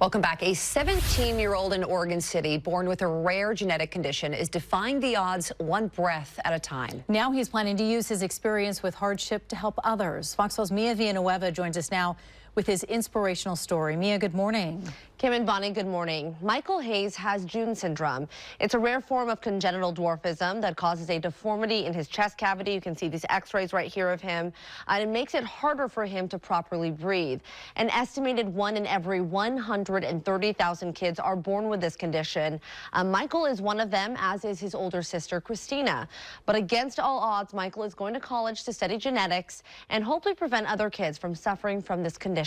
Welcome back. A 17-year-old in Oregon City, born with a rare genetic condition, is defying the odds one breath at a time. Now he's planning to use his experience with hardship to help others. Fox 12's Mia Villanueva joins us now with his inspirational story. Mia, good morning. Kim and Bonnie, good morning. Michael Hayes has June syndrome. It's a rare form of congenital dwarfism that causes a deformity in his chest cavity. You can see these x-rays right here of him. And it makes it harder for him to properly breathe. An estimated 1 in every 130,000 kids are born with this condition. Michael is one of them, as is his older sister, Christina. But against all odds, Michael is going to college to study genetics and hopefully prevent other kids from suffering from this condition.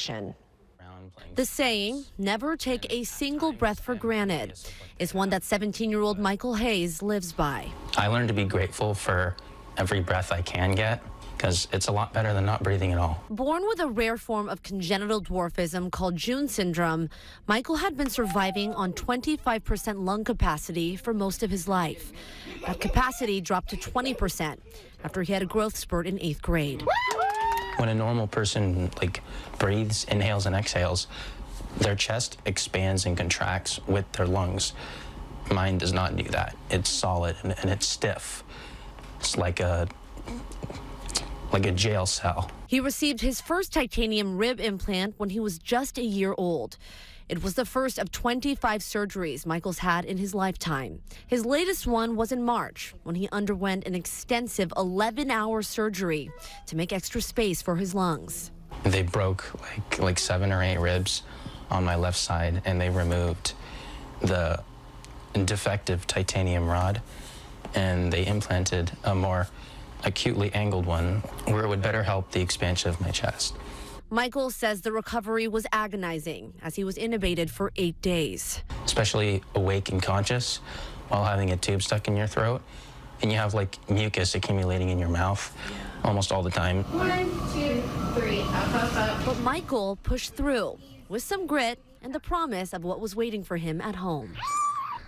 The saying, never take a single breath for granted, is one that 17-year-old Michael Hayes lives by. I learned to be grateful for every breath I can get, because it's a lot better than not breathing at all. Born with a rare form of congenital dwarfism called June syndrome, Michael had been surviving on 25% lung capacity for most of his life. That capacity dropped to 20% after he had a growth spurt in 8th grade. When a normal person breathes, inhales and exhales, their chest expands and contracts with their lungs. Mine does not do that. It's solid and it's stiff. It's like a jail cell. He received his first titanium rib implant when he was just a year old. It was the first of 25 surgeries Michael's had in his lifetime. His latest one was in March, when he underwent an extensive 11-hour surgery to make extra space for his lungs. They broke like 7 or 8 ribs on my left side, and they removed the defective titanium rod, and they implanted a more acutely angled one where it would better help the expansion of my chest. Michael says the recovery was agonizing as he was intubated for 8 days. Especially awake and conscious while having a tube stuck in your throat, and you have mucus accumulating in your mouth almost all the time. 1, 2, 3, up. But Michael pushed through with some grit and the promise of what was waiting for him at home.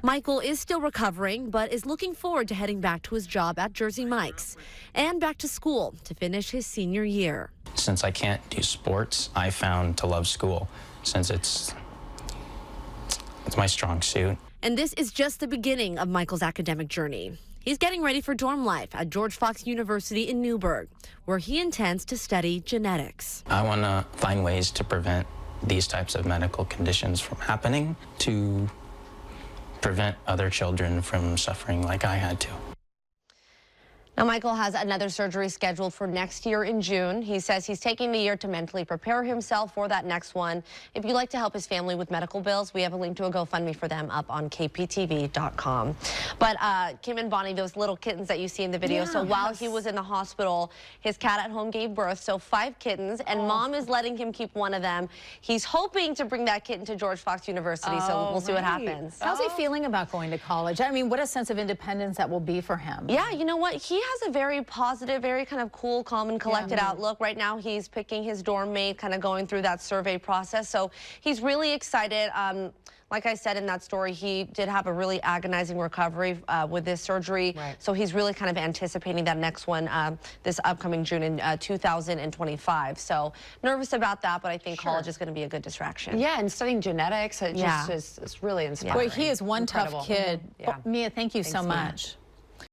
Michael is still recovering, but is looking forward to heading back to his job at Jersey Mike's and back to school to finish his senior year. Since I can't do sports, I found to love school, since it's my strong suit. And this is just the beginning of Michael's academic journey. He's getting ready for dorm life at George Fox University in Newburgh, where he intends to study genetics. I want to find ways to prevent these types of medical conditions from happening, to prevent other children from suffering like I had to. Now, Michael has another surgery scheduled for next year in June. He says he's taking the year to mentally prepare himself for that next one. If you'd like to help his family with medical bills, we have a link to a GoFundMe for them up on kptv.com. But Kim and Bonnie, those little kittens that you see in the video, so while he was in the hospital, his cat at home gave birth, so 5 kittens, and Mom is letting him keep one of them. He's hoping to bring that kitten to George Fox University, so we'll see what happens. How's he feeling about going to college? I mean, what a sense of independence that will be for him. Yeah, you know what? He has a very positive, very kind of cool, calm, and collected outlook. Right now, he's picking his dorm mate, kind of going through that survey process. So he's really excited. Like I said in that story, he did have a really agonizing recovery with this surgery. Right. So he's really kind of anticipating that next one this upcoming June in 2025. So nervous about that, but I think college is going to be a good distraction. Yeah, and studying genetics, it's really inspiring. Well, he is one tough kid. Mia, thank you so much.